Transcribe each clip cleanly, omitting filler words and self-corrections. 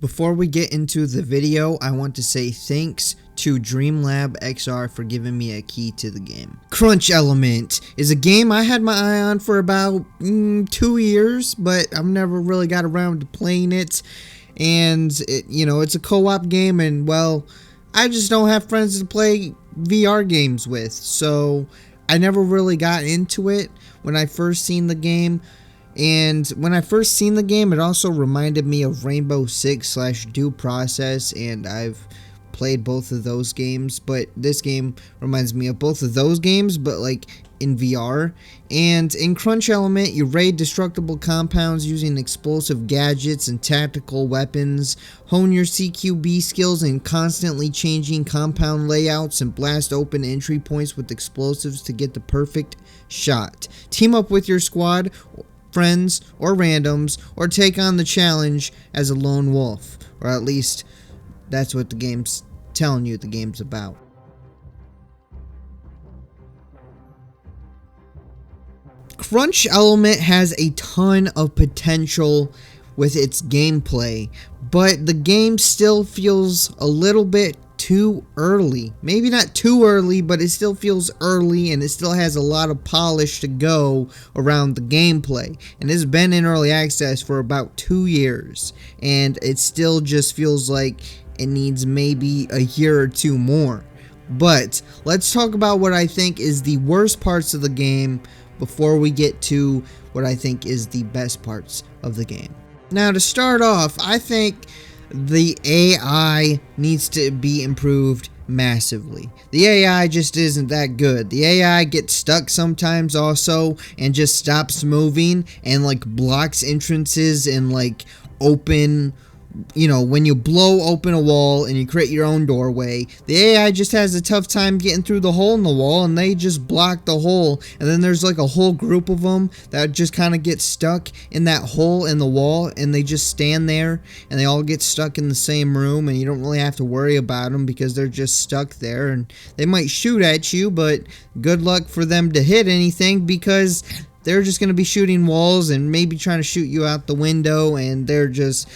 Before we get into the video, I want to say thanks to DreamLab XR for giving me a key to the game. Crunch Element is a game I had my eye on for about 2 years, but I've never really got around to playing it. And it's a co-op game, and well, I just don't have friends to play VR games with, so I never really got into it when I first seen the game. And when I first seen the game, it also reminded me of Rainbow Six / Due Process, and I've played both of those games, but this game reminds me of both of those games, but like in VR. And in Crunch Element, you raid destructible compounds using explosive gadgets and tactical weapons, hone your CQB skills in constantly changing compound layouts, and blast open entry points with explosives to get the perfect shot. Team up with your squad, friends, or randoms, or take on the challenge as a lone wolf, or at least that's what the game's telling you the game's about. Crunch Element has a ton of potential with its gameplay, but the game still feels a little bit too early. Maybe not too early, but it still feels early, and it still has a lot of polish to go around the gameplay. And it's been in early access for about 2 years, and it still just feels like it needs maybe a year or two more. But let's talk about what I think is the worst parts of the game before we get to what I think is the best parts of the game. Now, to start off, I think the AI needs to be improved massively. The AI just isn't that good. The AI gets stuck sometimes also and just stops moving and like blocks entrances and like open, when you blow open a wall and you create your own doorway, the AI just has a tough time getting through the hole in the wall, and they just block the hole. And then there's like a whole group of them that just kind of get stuck in that hole in the wall, and they just stand there and they all get stuck in the same room, and you don't really have to worry about them because they're just stuck there. And they might shoot at you, but good luck for them to hit anything because they're just going to be shooting walls and maybe trying to shoot you out the window, and they're just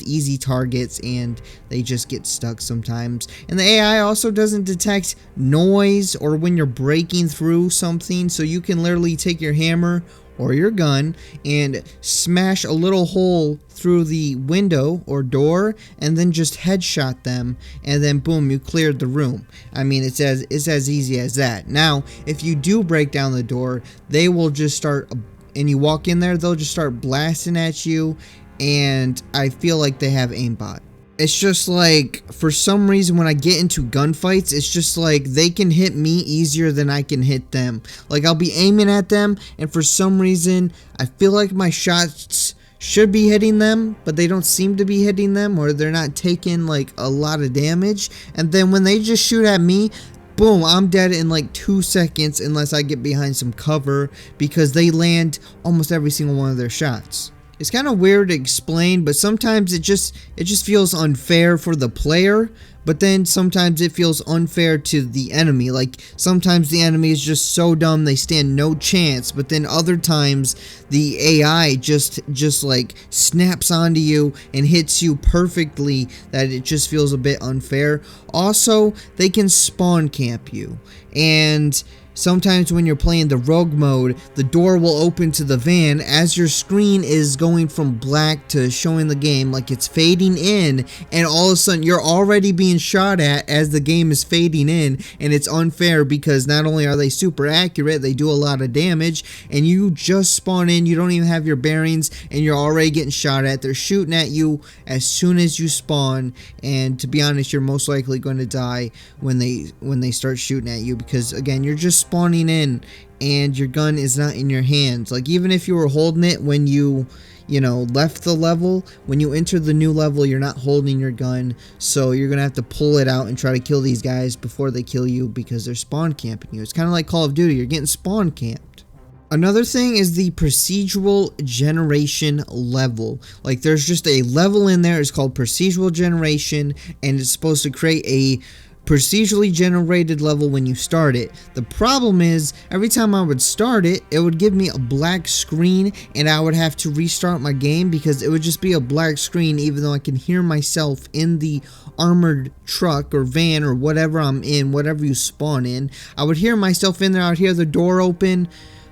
easy targets, and they just get stuck sometimes. And the AI also doesn't detect noise or when you're breaking through something, so you can literally take your hammer or your gun and smash a little hole through the window or door and then just headshot them, and then boom, you cleared the room. I mean, it's as easy as that. Now, if you do break down the door, they will just start, and you walk in there, they'll just start blasting at you, and I feel like they have aimbot. It's just like, for some reason, when I get into gunfights, it's just like they can hit me easier than I can hit them. Like, I'll be aiming at them, and for some reason, I feel like my shots should be hitting them, but they don't seem to be hitting them, or they're not taking like a lot of damage. And then when they just shoot at me, boom, I'm dead in like 2 seconds unless I get behind some cover, because they land almost every single one of their shots. It's kind of weird to explain, but sometimes it just feels unfair for the player, but then sometimes it feels unfair to the enemy. Like, sometimes the enemy is just so dumb they stand no chance, but then other times the AI just like snaps onto you and hits you perfectly, that it just feels a bit unfair. Also, they can spawn camp you, and sometimes when you're playing the rogue mode, the door will open to the van as your screen is going from black to showing the game like it's fading in, and all of a sudden you're already being shot at as the game is fading in, and it's unfair because not only are they super accurate, they do a lot of damage, and you just spawn in, you don't even have your bearings, and you're already getting shot at. They're shooting at you as soon as you spawn, and to be honest, you're most likely going to die when they start shooting at you, because again, you're just spawning in and your gun is not in your hands. Like, even if you were holding it when you left the level, when you enter the new level, you're not holding your gun, so you're gonna have to pull it out and try to kill these guys before they kill you because they're spawn camping you. It's kind of like Call of Duty, you're getting spawn camped. Another thing is the procedural generation level. Like, there's just a level in there, it's called procedural generation, and it's supposed to create a procedurally generated level when you start it. The problem is, every time I would start it, it would give me a black screen and I would have to restart my game because it would just be a black screen even though I can hear myself in the armored truck or van or whatever I'm in, whatever you spawn in. I would hear myself in there, I would hear the door open,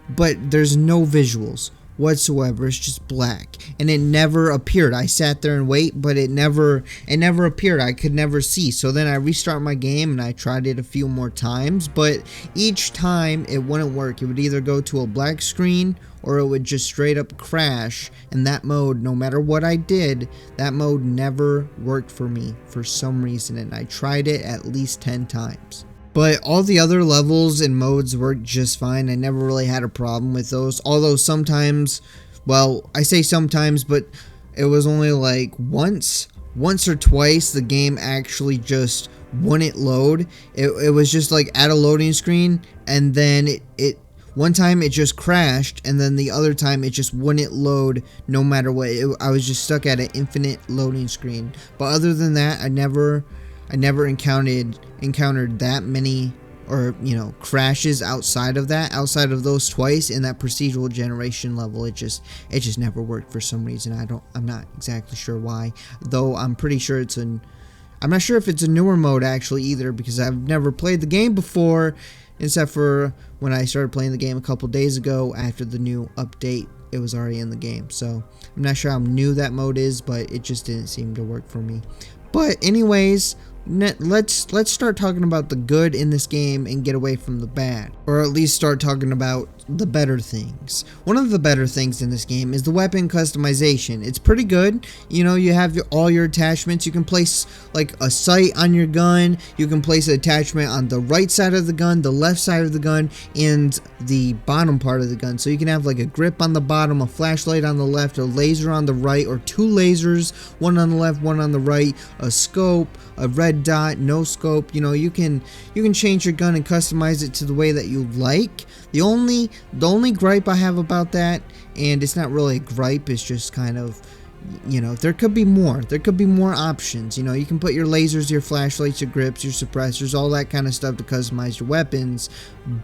but there's no visuals whatsoever. It's just black and it never appeared. I sat there and wait, but it never appeared. I could never see. So then I restart my game and I tried it a few more times, but each time it wouldn't work. It would either go to a black screen or it would just straight up crash, and that mode, no matter what I did, that mode never worked for me for some reason, and I tried it at least 10 times. But all the other levels and modes worked just fine. I never really had a problem with those. Although sometimes, well, I say sometimes, but it was only like once or twice the game actually just wouldn't load. It was just like at a loading screen, and then it one time it just crashed, and then the other time it just wouldn't load no matter what. I was just stuck at an infinite loading screen. But other than that, I never encountered that many, or crashes outside of those twice in that procedural generation level. It just never worked for some reason. I'm not exactly sure why, though I'm pretty sure I'm not sure if it's a newer mode actually either, because I've never played the game before, except for when I started playing the game a couple days ago after the new update. It was already in the game, so I'm not sure how new that mode is, but it just didn't seem to work for me. But anyways, let's start talking about the good in this game and get away from the bad, or at least start talking about the better things. One of the better things in this game is the weapon customization. It's pretty good. You have all your attachments. You can place like a sight on your gun. You can place an attachment on the right side of the gun, the left side of the gun, and the bottom part of the gun. So you can have like a grip on the bottom, a flashlight on the left, a laser on the right, or two lasers, one on the left, one on the right, a scope, a red dot, no scope. You can change your gun and customize it to the way that you like. The only gripe I have about that, and it's not really a gripe, it's just kind of, there could be more. There could be more options. You can put your lasers, your flashlights, your grips, your suppressors, all that kind of stuff to customize your weapons,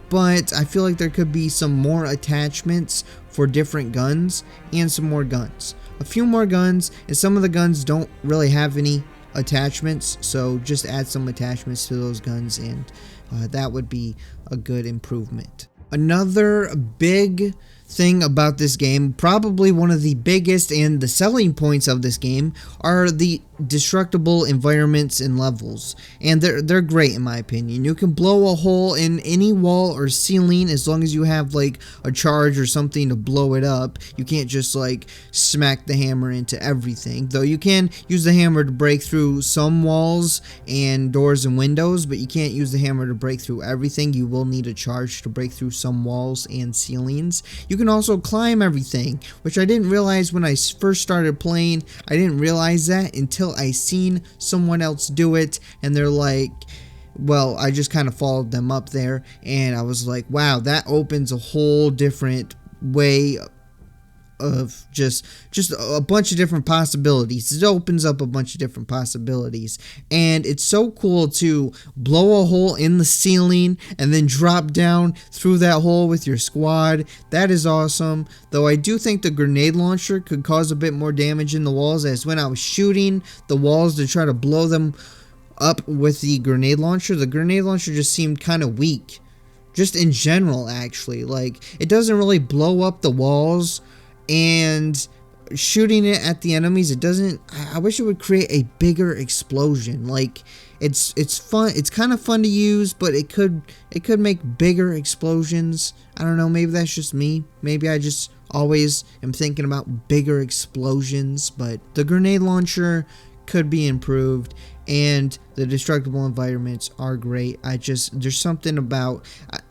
but I feel like there could be some more attachments for different guns and some more guns. A few more guns, and some of the guns don't really have any attachments, so just add some attachments to those guns, and that would be a good improvement. Another big thing about this game, probably one of the biggest and the selling points of this game, are the destructible environments and levels, and they're great in my opinion. You can blow a hole in any wall or ceiling as long as you have like a charge or something to blow it up. You can't just like smack the hammer into everything, though you can use the hammer to break through some walls and doors and windows, but you can't use the hammer to break through everything. You will need a charge to break through some walls and ceilings. You can also climb everything, which I didn't realize when I first started playing. I didn't realize that until I seen someone else do it, and they're like, well, I just kind of followed them up there, and I was like, wow, that opens a whole different way of just a bunch of different possibilities. It opens up a bunch of different possibilities, and it's so cool to blow a hole in the ceiling and then drop down through that hole with your squad. That is awesome, though I do think the grenade launcher could cause a bit more damage in the walls, as when I was shooting the walls to try to blow them up with the grenade launcher just seemed kind of weak, just in general. Actually, like, it doesn't really blow up the walls, and shooting it at the enemies, it doesn't. I wish it would create a bigger explosion. Like, it's fun, it's kind of fun to use, but it could make bigger explosions. I don't know, maybe that's just me. Maybe I just always am thinking about bigger explosions, but the grenade launcher could be improved, and the destructible environments are great. There's something about,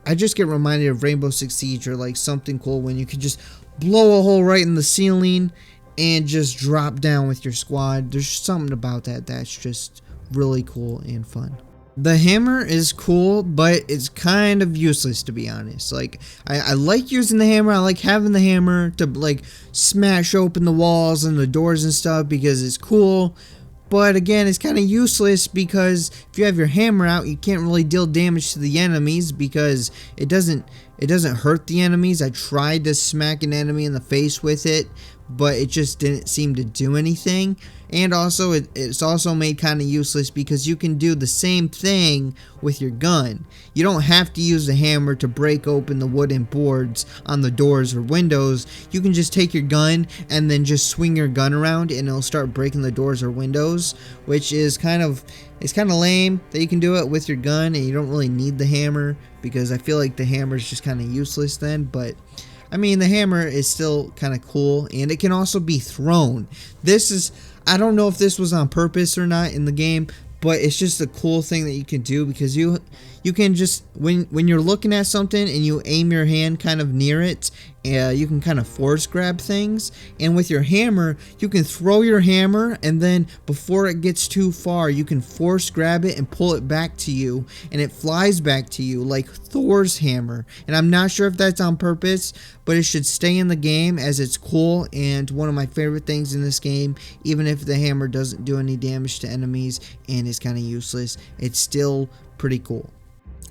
I just get reminded of Rainbow Six Siege, or like something cool when you can just blow a hole right in the ceiling and just drop down with your squad. There's something about that that's just really cool and fun. The hammer is cool, but it's kind of useless, to be honest. Like, I like using the hammer. I like having the hammer to like smash open the walls and the doors and stuff because it's cool, But again, it's kind of useless because if you have your hammer out, you can't really deal damage to the enemies because it doesn't hurt the enemies. I tried to smack an enemy in the face with it, but it just didn't seem to do anything. And also it's also made kind of useless because you can do the same thing with your gun. You don't have to use the hammer to break open the wooden boards on the doors or windows. You can just take your gun and then just swing your gun around and it'll start breaking the doors or windows, which is kind of lame that you can do it with your gun and you don't really need the hammer, because I feel like the hammer is just kind of useless then. But I mean, the hammer is still kind of cool, and it can also be thrown. I don't know if this was on purpose or not in the game, but it's just a cool thing that you can do, because you can just, when you're looking at something and you aim your hand kind of near it, you can kind of force grab things. And with your hammer, you can throw your hammer, and then before it gets too far, you can force grab it and pull it back to you, and it flies back to you like Thor's hammer. And I'm not sure if that's on purpose, but it should stay in the game as it's cool and one of my favorite things in this game. Even if the hammer doesn't do any damage to enemies and is kind of useless, it's still pretty cool.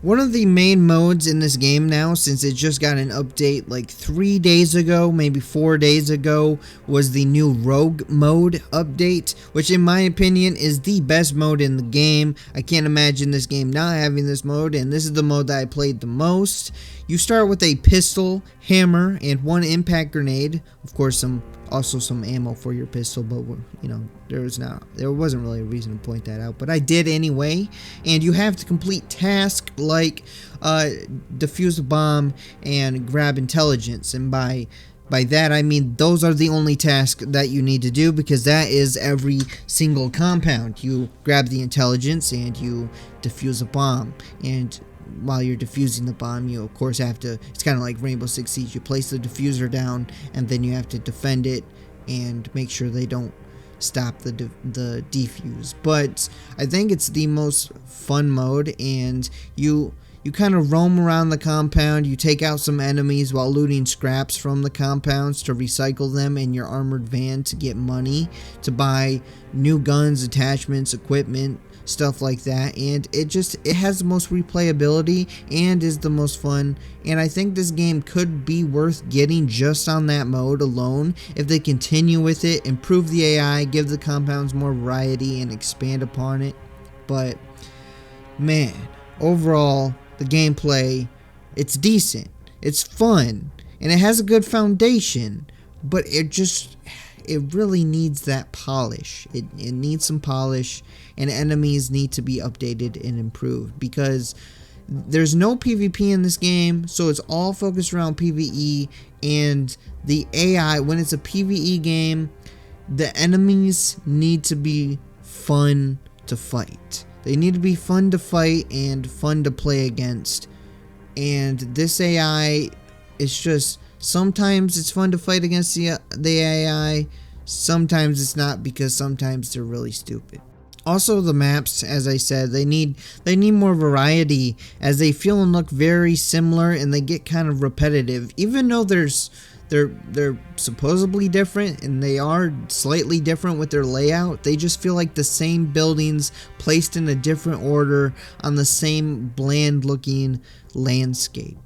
One of the main modes in this game now, since it just got an update like 3 days ago, maybe 4 days ago, was the new Rogue mode update, which in my opinion is the best mode in the game. I can't imagine this game not having this mode, and this is the mode that I played the most. You start with a pistol, hammer, and 1 impact grenade. Of course, also some ammo for your pistol, but you know, there wasn't really a reason to point that out, but I did anyway. And you have to complete tasks like defuse a bomb and grab intelligence, and by that I mean those are the only tasks that you need to do, because that is every single compound. You grab the intelligence and you defuse a bomb, and while you're defusing the bomb, you of course have to, it's kind of like Rainbow Six Siege, you place the diffuser down and then you have to defend it and make sure they don't stop the defuse. But I think it's the most fun mode, and you kind of roam around the compound, you take out some enemies while looting scraps from the compounds to recycle them in your armored van to get money to buy new guns, attachments, equipment, stuff like that. And it has the most replayability and is the most fun, and I think this game could be worth getting just on that mode alone if they continue with it, improve the AI, give the compounds more variety, and expand upon it. But man, overall the gameplay, it's decent, it's fun, and it has a good foundation, but it really needs that polish. It needs some polish, and enemies need to be updated and improved, because there's no PvP in this game, so it's all focused around PvE. And the AI, when it's a PvE game, the enemies need to be fun to fight. They need to be fun to fight and fun to play against. And this AI is just, sometimes it's fun to fight against the AI, sometimes it's not, because sometimes they're really stupid. Also, the maps, as I said, they need more variety, as they feel and look very similar, and they get kind of repetitive. Even though they're supposedly different, and they are slightly different with their layout, they just feel like the same buildings placed in a different order on the same bland looking landscape.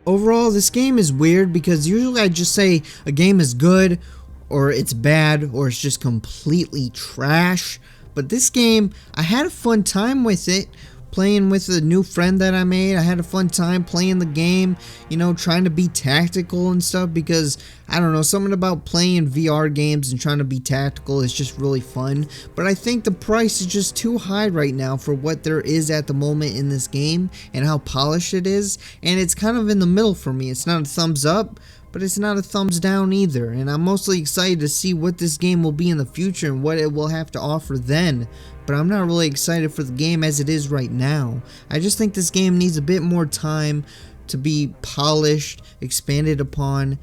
Overall, this game is weird, because usually I just say a game is good, or it's bad, or it's just completely trash. But this game, I had a fun time with it, playing with a new friend that I made. I had a fun time playing the game, you know, trying to be tactical and stuff, because I don't know, something about playing VR games and trying to be tactical is just really fun. But I think the price is just too high right now for what there is at the moment in this game and how polished it is, and it's kind of in the middle for me. It's not a thumbs up, but it's not a thumbs down either, and I'm mostly excited to see what this game will be in the future and what it will have to offer then. But I'm not really excited for the game as it is right now. I just think this game needs a bit more time to be polished, expanded upon,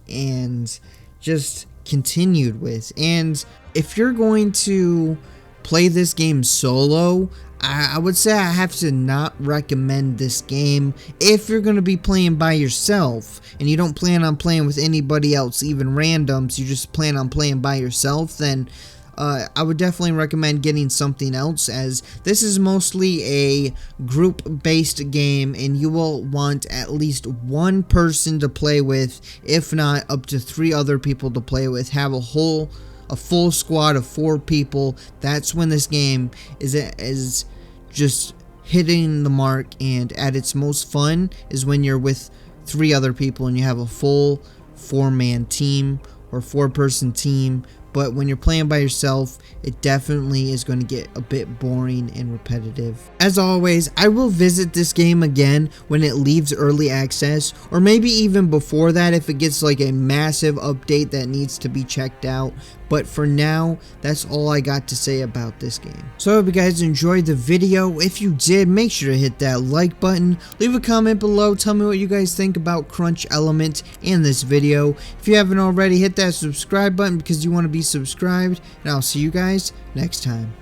and just continued with. And if you're going to play this game solo, I would say I have to not recommend this game if you're going to be playing by yourself and you don't plan on playing with anybody else, even randoms, you just plan on playing by yourself, then I would definitely recommend getting something else, as this is mostly a group-based game and you will want at least one person to play with, if not up to 3 other people to play with. Have a full squad of 4 people. That's when this game is just hitting the mark, and at its most fun is when you're with 3 other people and you have a full 4-man team or 4-person team. But when you're playing by yourself, it definitely is going to get a bit boring and repetitive. As always, I will visit this game again when it leaves early access, or maybe even before that if it gets like a massive update that needs to be checked out. But for now, that's all I got to say about this game. So I hope you guys enjoyed the video. If you did, make sure to hit that like button. Leave a comment below. Tell me what you guys think about Crunch Element and this video. If you haven't already, hit that subscribe button because you want to be subscribed. And I'll see you guys next time.